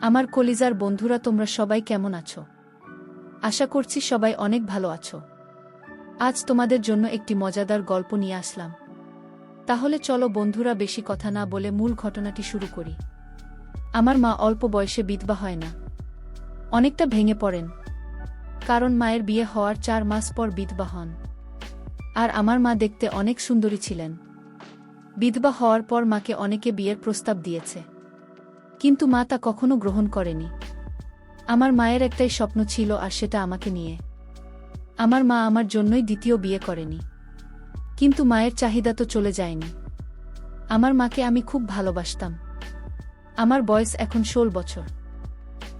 আমার কলিজার বন্ধুরা, তোমরা সবাই কেমন আছো? আশা করছি সবাই অনেক ভালো আছো। আজ তোমাদের জন্য একটি মজাদার গল্প নিয়ে আসলাম। তাহলে চলো বন্ধুরা, বেশি কথা না বলে মূল ঘটনাটি শুরু করি। আমার মা অল্প বয়সে বিধবা হয় না, অনেকটা ভেঙে পড়েন। কারণ মায়ের বিয়ে হওয়ার 4 মাস পর বিধবা হন। আর আমার মা দেখতে অনেক সুন্দরী ছিলেন। বিধবা হওয়ার পর মাকে অনেকে বিয়ের প্রস্তাব দিয়েছে, কিন্তু মা তা কখনো গ্রহণ করেনি। আমার মায়ের একটাই স্বপ্ন ছিল, আর সেটা আমাকে নিয়ে। আমার মা আমার জন্যই দ্বিতীয় বিয়ে করেনি, কিন্তু মায়ের চাহিদা তো চলে যায়নি। আমার মাকে আমি খুব ভালোবাসতাম। আমার বয়স এখন 16 বছর,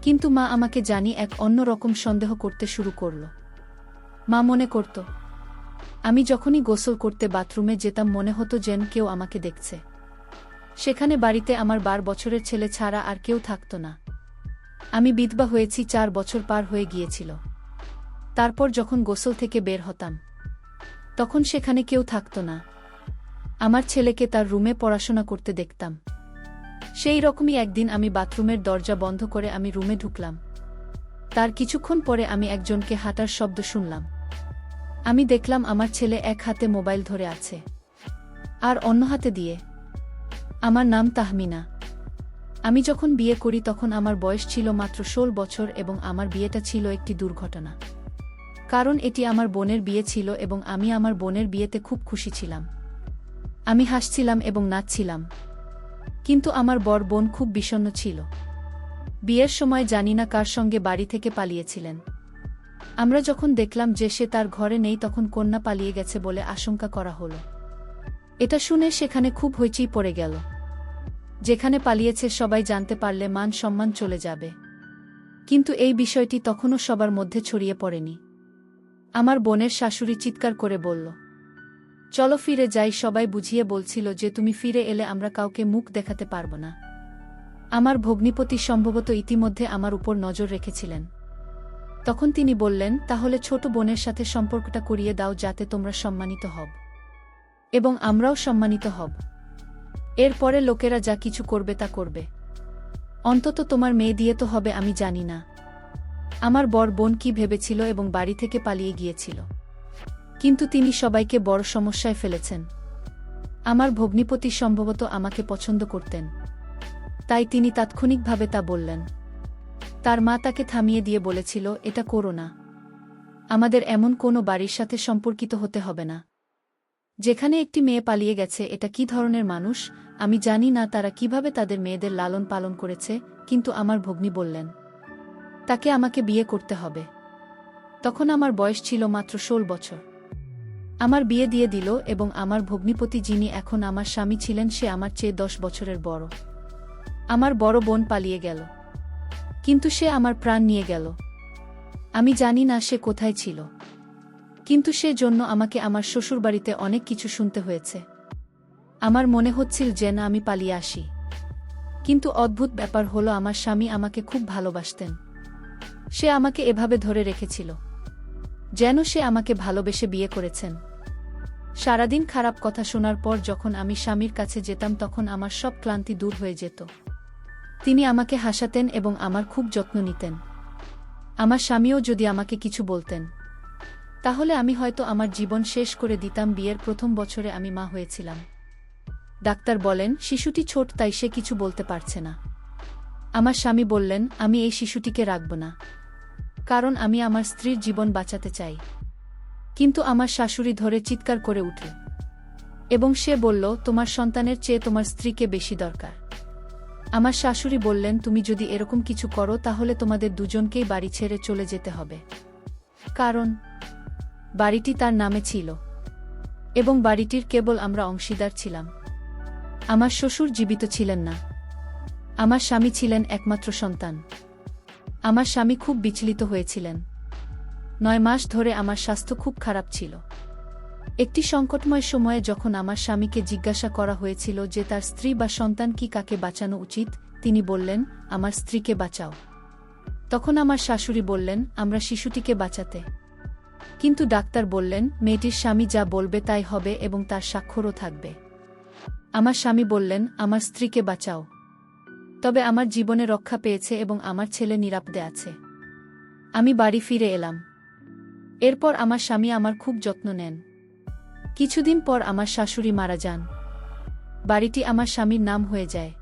কিন্তু মা আমাকে জানি এক অন্য রকম সন্দেহ করতে শুরু করল। মা মনে করত আমি যখনই গোসল করতে বাথরুমে যেতাম মনে হতো যেন কেউ আমাকে দেখছে। সেখানে বাড়িতে আমার 12 বছরের ছেলে ছাড়া আর কেউ থাকত না। আমি বিধবা হয়েছি 4 বছর পার হয়ে গিয়েছিল। তারপর যখন গোসল থেকে বের হতাম, তখন সেখানে কেউ থাকত না। আমার ছেলেকে তার রুমে পড়াশোনা করতে দেখতাম। সেই রকমই একদিন আমি বাথরুমের দরজা বন্ধ করে আমি রুমে ঢুকলাম। তার কিছুক্ষণ পরে আমি একজনকে হাঁটার শব্দ শুনলাম। আমি দেখলাম আমার ছেলে এক হাতে মোবাইল ধরে আছে, আর অন্য হাতে দিয়ে। আমার নাম তাহমিনা। আমি যখন বিয়ে করি তখন আমার বয়স ছিল মাত্র 16 বছর, এবং আমার বিয়েটা ছিল একটি দুর্ঘটনা। কারণ এটি আমার বোনের বিয়ে ছিল, এবং আমি আমার বোনের বিয়েতে খুব খুশি ছিলাম। আমি হাসছিলাম এবং নাচছিলাম। কিন্তু আমার বর বোন খুব বিষণ্ণ ছিল। বিয়ের সময় জানি না কার সঙ্গে বাড়ি থেকে পালিয়েছিলেন। আমরা যখন দেখলাম যে সে তার ঘরে নেই, তখন কন্যা পালিয়ে গেছে বলে আশঙ্কা করা হলো। এটা শুনে সেখানে খুব হইচই পড়ে গেল। যেখানে পালিয়েছে সবাই জানতে পারলে মান সম্মান চলে যাবে। কিন্তু এই বিষয়টি তখনও সবার মধ্যে ছড়িয়ে পড়েনি। আমার বোনের শাশুড়ি চিৎকার করে বলল, চলো ফিরে যাই। সবাই বুঝিয়ে বলছিল যে তুমি ফিরে এলে আমরা কাউকে মুখ দেখাতে পারব না। আমার ভগ্নিপতি সম্ভবত ইতিমধ্যে আমার উপর নজর রেখেছিলেন। তখন তিনি বললেন, তাহলে ছোট বোনের সাথে সম্পর্কটা করিয়ে দাও, যাতে তোমরা সম্মানিত হব এবং আমরাও সম্মানিত হব। এরপরে লোকেরা যা কিছু করবে তা করবে। অন্তত তোমার মেয়ে দিয়ে তো হবে। আমি জানি না আমার বর বোন কি ভেবেছিল এবং বাড়ি থেকে পালিয়ে গিয়েছিল, কিন্তু তিনি সবাইকে বড় সমস্যায় ফেলেছেন। আমার ভগ্নিপতি সম্ভবত আমাকে পছন্দ করতেন, তাই তিনি তাৎক্ষণিকভাবে তা বললেন। তার মা তাকে থামিয়ে দিয়ে বলেছিল, এটা করো না। আমাদের এমন কোনো বাড়ির সাথে সম্পর্কিত হতে হবে না যেখানে একটি মেয়ে পালিয়ে গেছে। এটা কি ধরনের মানুষ? আমি জানি না তারা কিভাবে তাদের মেয়েদের লালন পালন করেছে, কিন্তু আমার ভগ্নী বললেন তাকে আমাকে বিয়ে করতে হবে। তখন আমার বয়স ছিল মাত্র 16 বছর। আমার বিয়ে দিয়ে দিল, এবং আমার ভগ্নিপতি, যিনি এখন আমার স্বামী ছিলেন, সে আমার চেয়ে 10 বছরের বড়। আমার বড় বোন পালিয়ে গেল, কিন্তু সে আমার প্রাণ নিয়ে গেল। আমি জানি না সে কোথায় ছিল, কিন্তু সে জন্য আমাকে আমার শ্বশুরবাড়িতে অনেক কিছু শুনতে হয়েছে। আমার মনে হচ্ছিল যেন আমি পালিয়ে আসি। কিন্তু অদ্ভুত ব্যাপার হলো, আমার স্বামী আমাকে খুব ভালোবাসতেন। সে আমাকে এভাবে ধরে রেখেছিল যেন সে আমাকে ভালোবেসে বিয়ে করেছেন। সারাদিন খারাপ কথা শোনার পর যখন আমি স্বামীর কাছে যেতাম, তখন আমার সব ক্লান্তি দূর হয়ে যেত। তিনি আমাকে হাসাতেন এবং আমার খুব যত্ন নিতেন। আমার স্বামীও যদি আমাকে কিছু বলতেন, তাহলে আমি হয়তো আমার জীবন শেষ করে দিতাম। বিয়ের প্রথম বছরে আমি মা হয়েছিলাম। ডাক্তার বলেন শিশুটি ছোট, তাই সে কিছু বলতে পারছে না। আমার স্বামী বললেন, আমি এই শিশুটিকে রাখব না, কারণ আমি আমার স্ত্রীর জীবন বাঁচাতে চাই। কিন্তু আমার শাশুড়ি ধরে চিৎকার করে উঠল এবং সে বলল, তোমার সন্তানের চেয়ে তোমার স্ত্রীকে বেশি দরকার। আমার শাশুড়ি বললেন, তুমি যদি এরকম কিছু করো তাহলে তোমাদের দুজনকেই বাড়ি ছেড়ে চলে যেতে হবে। কারণ বাড়িটি তার নামে ছিল এবং বাড়িটির কেবল আমরা অংশীদার ছিলাম। আমার শ্বশুর জীবিত ছিলেন না। আমার স্বামী ছিলেন একমাত্র সন্তান। আমার স্বামী খুব বিচলিত হয়েছিলেন। 9 মাস ধরে আমার স্বাস্থ্য খুব খারাপ ছিল। একটি সংকটময় সময়ে যখন আমার স্বামীকে জিজ্ঞাসা করা হয়েছিল যে তার স্ত্রী বা সন্তান কি কাকে বাঁচানো উচিত, তিনি বললেন, আমার স্ত্রীকে বাঁচাও। তখন আমার শাশুড়ি বললেন, আমরা শিশুটিকে বাঁচাতে। কিন্তু ডাক্তার বললেন, মেয়েটির স্বামী যা বলবে তাই হবে এবং তার স্বাক্ষরও থাকবে। আমার স্বামী বললেন, আমার স্ত্রীকে বাঁচাও। তবে আমার জীবনে রক্ষা পেয়েছে এবং আমার ছেলে নিরাপদে আছে। আমি বাড়ি ফিরে এলাম। এরপর আমার স্বামী আমার খুব যত্ন নেন। কিছুদিন পর আমার শাশুড়ি মারা যান। বাড়িটি আমার স্বামীর নাম হয়ে যায়।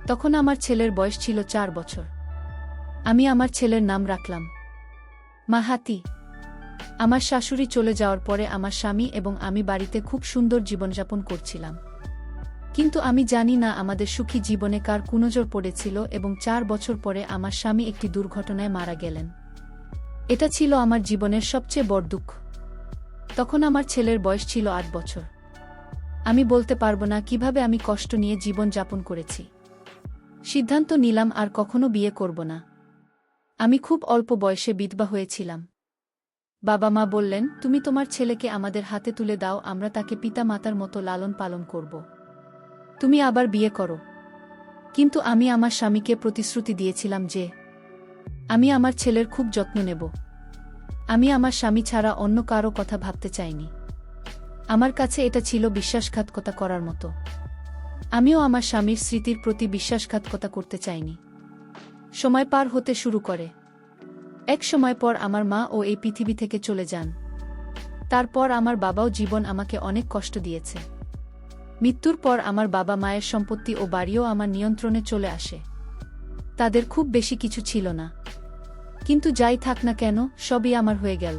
তখন আমার ছেলের বয়স ছিল 4 বছর। আমি আমার ছেলের নাম রাখলাম মাহাতি। আমার শাশুড়ি চলে যাওয়ার পরে আমার স্বামী এবং আমি বাড়িতে খুব সুন্দর জীবনযাপন করছিলাম। কিন্তু আমি জানি না আমাদের সুখী জীবনে কার কুনজর পড়েছিল এবং 4 বছর পরে আমার স্বামী একটি দুর্ঘটনায় মারা গেলেন। এটা ছিল আমার জীবনের সবচেয়ে বড় দুঃখ। তখন আমার ছেলের বয়স ছিল 8 বছর। আমি বলতে পারবো না কিভাবে আমি কষ্ট নিয়ে জীবন যাপন করেছি। সিদ্ধান্ত নিলাম আর কখনো বিয়ে করব না। আমি খুব অল্প বয়সে বিধবা হয়েছিলাম। বাবা মা বললেন, তুমি তোমার ছেলেকে আমাদের হাতে তুলে দাও, আমরা তাকে পিতা মাতার মতো লালন পালন করব। তুমি আবার বিয়ে করো। কিন্তু আমি আমার স্বামীকে প্রতিশ্রুতি দিয়েছিলাম যে আমি আমার ছেলের খুব যত্ন নেব। আমি আমার স্বামী ছাড়া অন্য কারো কথা ভাবতে চাইনি। আমার কাছে এটা ছিল বিশ্বাসঘাতকতা করার মতো। আমিও আমার স্বামীর স্মৃতির প্রতি বিশ্বাসঘাতকতা করতে চাইনি। সময় পার হতে শুরু করে। এক সময় পর আমার মা ও এই পৃথিবী থেকে চলে যান। তারপর আমার বাবাও জীবন আমাকে অনেক কষ্ট দিয়েছে। মৃত্যুর পর আমার বাবা মায়ের সম্পত্তি ও বাড়িও আমার নিয়ন্ত্রণে চলে আসে। তাদের খুব বেশি কিছু ছিল না, কিন্তু যাই থাক না কেন সবই আমার হয়ে গেল।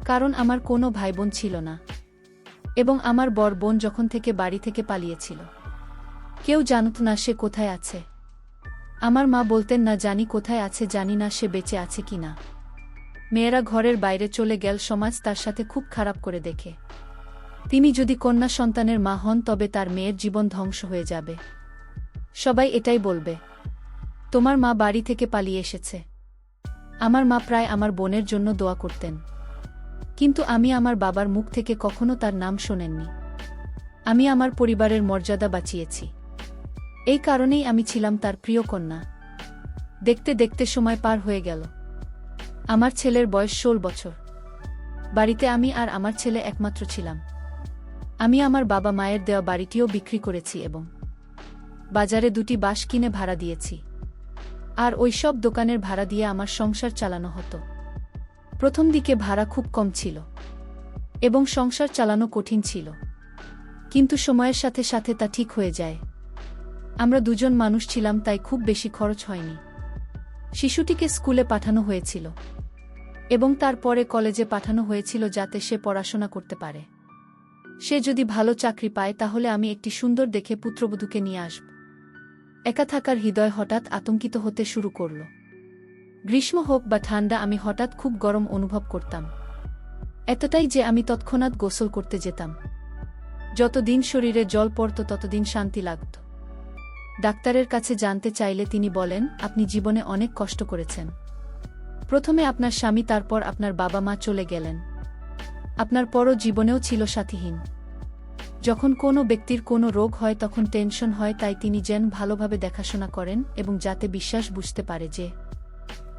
কারণ আমার কোনো ভাইবোন ছিল না এবং আমার বড় বোন যখন থেকে বাড়ি থেকে পালিয়েছিল, কেউ জানত না সে কোথায় আছে। আমার মা বলতেন না জানি কোথায় আছে, জানি না সে বেঁচে আছে কিনা। মেয়েরা ঘরের বাইরে চলে গেল, সমাজ তার সাথে খুব খারাপ করে দেখে। তিনি যদি কন্যা সন্তানের মা হন তবে তার মেয়ের জীবন ধ্বংস হয়ে যাবে। সবাই এটাই বলবে, তোমার মা বাড়ি থেকে পালিয়ে এসেছে। আমার মা প্রায় আমার বোনের জন্য দোয়া করতেন, কিন্তু আমি আমার বাবার মুখ থেকে কখনো তার নাম শোনেননি। আমি আমার পরিবারের মর্যাদা বাঁচিয়েছি। এই কারণেই আমি ছিলাম তার প্রিয় কন্যা। দেখতে দেখতে সময় পার হয়ে গেল। আমার ছেলের বয়স 16 বছর। বাড়িতে আমি আর আমার ছেলে একমাত্র ছিলাম। আমি আমার বাবা মায়ের দেওয়া বাড়িটিও বিক্রি করেছি এবং বাজারে 2টি বাস কিনে ভাড়া দিয়েছি। আর ওই সব দোকানের ভাড়া দিয়ে আমার সংসার চালানো হতো। প্রথম দিকে ভাড়া খুব কম ছিল এবং সংসার চালানো কঠিন ছিল, কিন্তু সময়ের সাথে সাথে তা ঠিক হয়ে যায়। আমরা দুজন মানুষ ছিলাম, তাই খুব বেশি খরচ হয়নি। শিশুটিকে স্কুলে পাঠানো হয়েছিল এবং তারপরে কলেজে পাঠানো হয়েছিল যাতে সে পড়াশোনা করতে পারে। সে যদি ভালো চাকরি পায় তাহলে আমি একটি সুন্দর দেখে পুত্রবধূকে নিয়ে আসব। একা থাকার হৃদয় হঠাৎ আতঙ্কিত হতে শুরু করল। গ্রীষ্ম হোক বা ঠান্ডা, আমি হঠাৎ খুব গরম অনুভব করতাম। এতটাই যে আমি তৎক্ষণাৎ গোসল করতে যেতাম। যতদিন শরীরে জল পড়ত ততদিন শান্তি লাগত। ডাক্তারের কাছে জানতে চাইলে তিনি বলেন, আপনি জীবনে অনেক কষ্ট করেছেন। প্রথমে আপনার স্বামী, তারপর আপনার বাবা মা চলে গেলেন। আপনার পরও জীবনেও ছিল সাথীহীন। যখন কোনো ব্যক্তির কোনো রোগ হয় তখন টেনশন হয়, তাই তিনি যেন ভালোভাবে দেখাশোনা করেন এবং যাতে বিশ্বাস বুঝতে পারে যে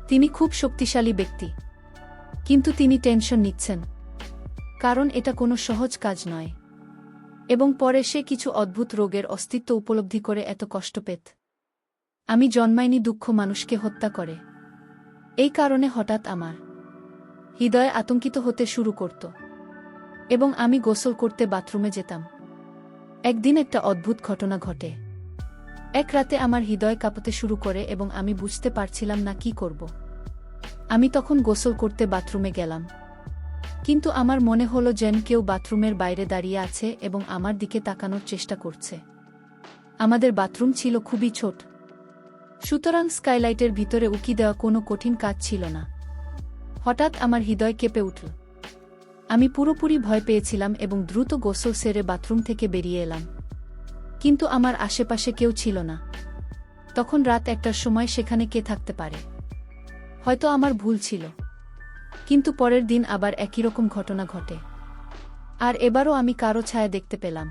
তিনি খুব শক্তিশালী ব্যক্তি। কিন্তু তিনি টেনশন নিচ্ছেন কারণ এটা কোনো সহজ কাজ নয়। এবং পরে সে কিছু অদ্ভুত রোগের অস্তিত্ব উপলব্ধি করে এত কষ্ট পেত। আমি জন্মাইনি দুঃখ মানুষকে হত্যা করে। এই কারণে হঠাৎ আমার হৃদয় আতঙ্কিত হতে শুরু করত এবং আমি গোসল করতে বাথরুমে যেতাম। একদিন একটা অদ্ভুত ঘটনা ঘটে। এক রাতে আমার হৃদয় কাঁপতে শুরু করে এবং আমি বুঝতে পারছিলাম না কি করব। আমি তখন গোসল করতে বাথরুমে গেলাম, কিন্তু আমার মনে হলো যেন কেউ বাথরুমের বাইরে দাঁড়িয়ে আছে এবং আমার দিকে তাকানোর চেষ্টা করছে। আমাদের বাথরুম ছিল খুবই ছোট, সুতরাং স্কাইলাইটের ভিতরে উকি দেওয়া কোনো কঠিন কাজ ছিল না। হঠাৎ আমার হৃদয় কেঁপে উঠল। আমি পুরোপুরি ভয় পেয়েছিলাম এবং দ্রুত গোসল সেরে বাথরুম থেকে বেরিয়ে এলাম, কিন্তু আমার আশেপাশে কেউ ছিল না। তখন রাত 1টার সময় সেখানে কে থাকতে পারে? হয়তো আমার ভুল ছিল, কিন্তু পরের দিন আবার একই রকম ঘটনা ঘটে। আর এবারও আমি কারো ছায়া দেখতে পেলাম।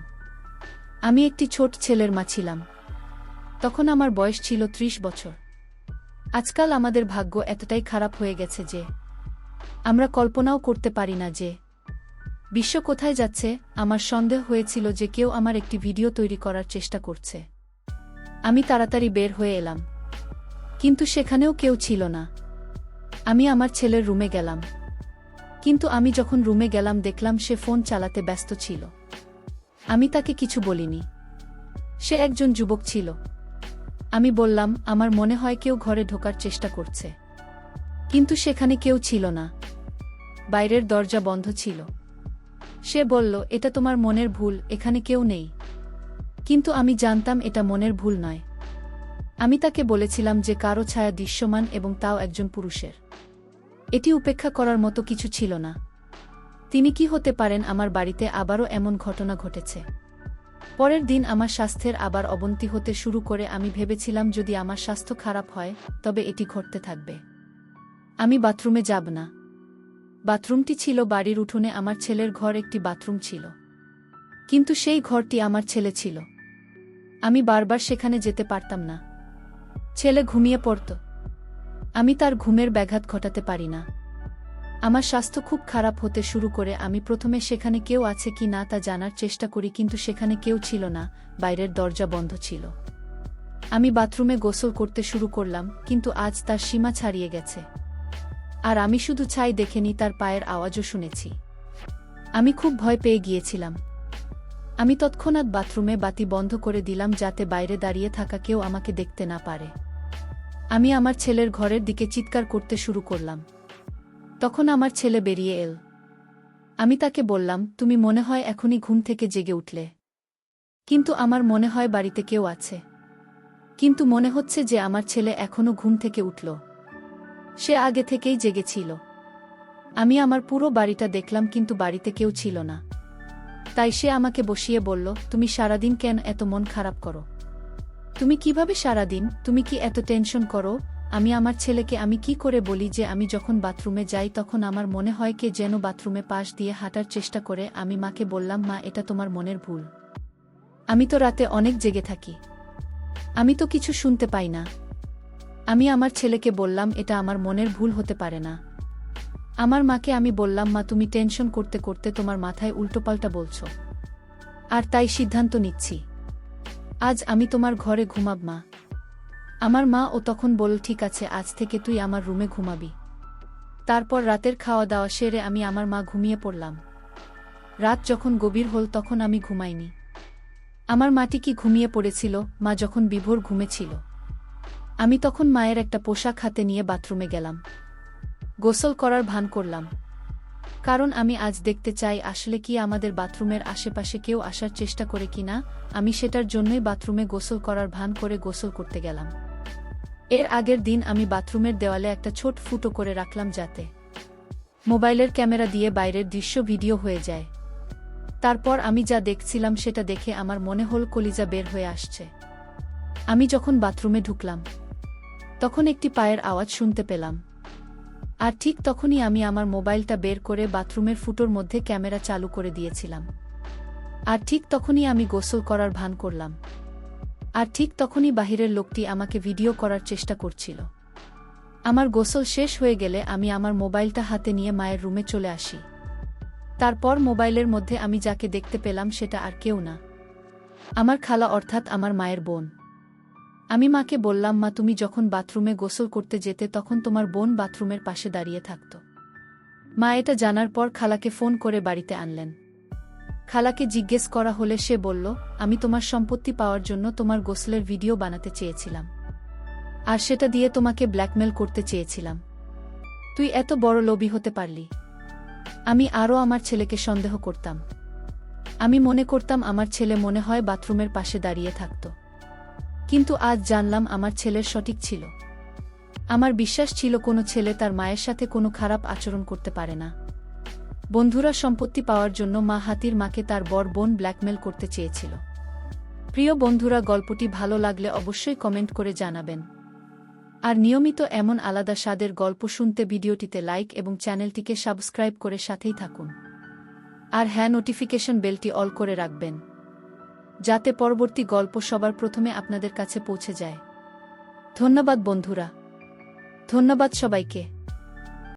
আমি একটি ছোট ছেলের মা ছিলাম। তখন আমার বয়স ছিল 30 বছর। আজকাল আমাদের ভাগ্য এতটাই খারাপ হয়ে গেছে যে আমরা কল্পনাও করতে পারি না যে বিশ্ব কোথায় যাচ্ছে। আমার সন্দেহ হয়েছিল যে কেউ আমার একটি ভিডিও তৈরি করার চেষ্টা করছে। আমি তাড়াতাড়ি বের হয়ে এলাম, কিন্তু সেখানেও কেউ ছিল না। আমি আমার ছেলের রুমে গেলাম, কিন্তু আমি যখন রুমে গেলাম দেখলাম সে ফোন চালাতে ব্যস্ত ছিল। আমি তাকে কিছু বলিনি। সে একজন যুবক ছিল। আমি বললাম, আমার মনে হয় কেউ ঘরে ঢোকার চেষ্টা করছে। কিন্তু সেখানে কেউ ছিল না, বাইরের দরজা বন্ধ ছিল। সে বলল, এটা তোমার মনের ভুল, এখানে কেউ নেই। কিন্তু আমি জানতাম এটা মনের ভুল নয়। আমি তাকে বলেছিলাম যে কারো ছায়া দৃশ্যমান, এবং তাও একজন পুরুষের। এটি উপেক্ষা করার মতো কিছু ছিল না। তিনি কি হতে পারেন আমার বাড়িতে আবারও এমন ঘটনা ঘটেছে। পরের দিন আমার স্বাস্থ্যের আবার অবনতি হতে শুরু করে। আমি ভেবেছিলাম যদি আমার স্বাস্থ্য খারাপ হয় তবে এটি ঘটতে থাকবে। আমি বাথরুমে যাব না। বাথরুমটি ছিল বাড়ির উঠোনে। আমার ছেলের ঘর একটি বাথরুম ছিল, কিন্তু সেই ঘরটি আমার ছেলে ছিল। আমি বারবার সেখানে যেতে পারতাম না। ছেলে ঘুমিয়ে পড়ত, আমি তার ঘুমের ব্যাঘাত ঘটাতে পারি না। আমার স্বাস্থ্য খুব খারাপ হতে শুরু করে। আমি প্রথমে সেখানে কেউ আছে কি না তা জানার চেষ্টা করি, কিন্তু সেখানে কেউ ছিল না, বাইরের দরজা বন্ধ ছিল। আমি বাথরুমে গোসল করতে শুরু করলাম, কিন্তু আজ তার সীমা ছাড়িয়ে গেছে। আর আমি শুধু ছাই দেখেনি, তার পায়ের আওয়াজও শুনেছি। আমি খুব ভয় পেয়ে গিয়েছিলাম। আমি তৎক্ষণাৎ বাথরুমে বাতি বন্ধ করে দিলাম, যাতে বাইরে দাঁড়িয়ে থাকা কেউ আমাকে দেখতে না পারে। আমি আমার ছেলের ঘরের দিকে চিৎকার করতে শুরু করলাম। তখন আমার ছেলে বেরিয়ে এল। আমি তাকে বললাম, তুমি মনে হয় এখনই ঘুম থেকে জেগে উঠলে। কিন্তু আমার মনে হয় বাড়িতে কেউ আছে। কিন্তু মনে হচ্ছে যে আমার ছেলে এখনও ঘুম থেকে উঠল। সে আগে থেকেই জেগেছিল। আমি আমার পুরো বাড়িটা দেখলাম, কিন্তু বাড়িতে কেউ ছিল না। তাই সে আমাকে বসিয়ে বলল, তুমি সারাদিন কেন এত মন খারাপ করো? তুমি কিভাবে সারাদিন, তুমি কি এত টেনশন করো? আমি আমার ছেলেকে আমি কি করে বলি যে আমি যখন বাথরুমে যাই তখন আমার মনে হয় কে যেন বাথরুমে পাশ দিয়ে হাঁটার চেষ্টা করে। আমি মাকে বললাম, মা, এটা তোমার মনের ভুল। আমি তো রাতে অনেক জেগে থাকি, আমি তো কিছু শুনতে পাই না। আমি আমার ছেলেকে বললাম, এটা আমার মনের ভুল হতে পারে না। আমার মাকে আমি বললাম, মা, তুমি টেনশন করতে করতে তোমার মাথায় উল্টোপাল্টা বলছো, আর তাই সিদ্ধান্ত নিচ্ছি আজ আমি তোমার ঘরে ঘুমাব, মা। আমার মা ও তখন বলল, ঠিক আছে, আজ থেকে তুই আমার রুমে ঘুমাবি। তারপর রাতের খাওয়া দাওয়া সেরে আমি আমার মা ঘুমিয়ে পড়লাম। রাত যখন গভীর হল তখন আমি ঘুমাইনি। আমার মাটি কি ঘুমিয়ে পড়েছিল, মা যখন বিভোর ঘুমেছিল। আমি তখন মায়ের একটা পোশাক হাতে নিয়ে বাথরুমে গেলাম। গোসল করার ভান করলাম, কারণ আমি আজ দেখতে চাই আসলে কি আমাদের বাথরুমের আশেপাশে কেউ আসার চেষ্টা করে কিনা। আমি সেটার জন্যই বাথরুমে গোসল করার ভান করে গোসল করতে গেলাম। এর আগের দিন আমি বাথরুমের দেওয়ালে একটা ছোট ফুটো করে রাখলাম, যাতে মোবাইলের ক্যামেরা দিয়ে বাইরের দৃশ্য ভিডিও হয়ে যায়। তারপর আমি যা দেখছিলাম সেটা দেখে আমার মনে হল কলিজা বের হয়ে আসছে। আমি যখন বাথরুমে ঢুকলাম তখন একটি পায়ের আওয়াজ শুনতে পেলাম। আর ঠিক তখনই আমি আমার মোবাইলটা বের করে বাথরুমের ফুটোর মধ্যে ক্যামেরা চালু করে দিয়েছিলাম। আর ঠিক তখনই আমি গোসল করার ভান করলাম। আর ঠিক তখনই বাহিরের লোকটি আমাকে ভিডিও করার চেষ্টা করছিল। আমার গোসল শেষ হয়ে গেলে আমি আমার মোবাইলটা হাতে নিয়ে মায়ের রুমে চলে আসি। তারপর মোবাইলের মধ্যে আমি যাকে দেখতে পেলাম সেটা আর কেউ না, আমার খালা, অর্থাৎ আমার মায়ের বোন। আমি মাকে বললাম, মা, তুমি যখন বাথরুমে গোসল করতে যেতে তখন তোমার বোন বাথরুমের পাশে দাঁড়িয়ে থাকত। মা এটা জানার পর খালাকে ফোন করে বাড়িতে আনলেন। খালাকে জিজ্ঞেস করা হলে সে বলল, আমি তোমার সম্পত্তি পাওয়ার জন্য তোমার গোসলের ভিডিও বানাতে চেয়েছিলাম, আর সেটা দিয়ে তোমাকে ব্ল্যাকমেল করতে চেয়েছিলাম। তুই এত বড় লোভী হতে পারলি। আমি আরও আমার ছেলেকে সন্দেহ করতাম। আমি মনে করতাম আমার ছেলে মনে হয় বাথরুমের পাশে দাঁড়িয়ে থাকত, কিন্তু আজ জানলাম আমার ছেলের সঠিক ছিল। আমার বিশ্বাস ছিল কোনো ছেলে তার মায়ের সাথে কোনো খারাপ আচরণ করতে পারে না। বন্ধুরা, সম্পত্তি পাওয়ার জন্য মা হাতির মাকে তার বড় বোন ব্ল্যাকমেল করতে চেয়েছিল। প্রিয় বন্ধুরা, গল্পটি ভালো লাগলে অবশ্যই কমেন্ট করে জানাবেন। আর নিয়মিত এমন আলাদা স্বাদের গল্প শুনতে ভিডিওটিতে লাইক এবং চ্যানেলটিকে সাবস্ক্রাইব করে সাথেই থাকুন। আর হ্যাঁ, নোটিফিকেশন বেলটি অল করে রাখবেন, যাতে পরবর্তী গল্প সবার প্রথমে আপনাদের কাছে পৌঁছে যায়। ধন্যবাদ বন্ধুরা, ধন্যবাদ সবাইকে।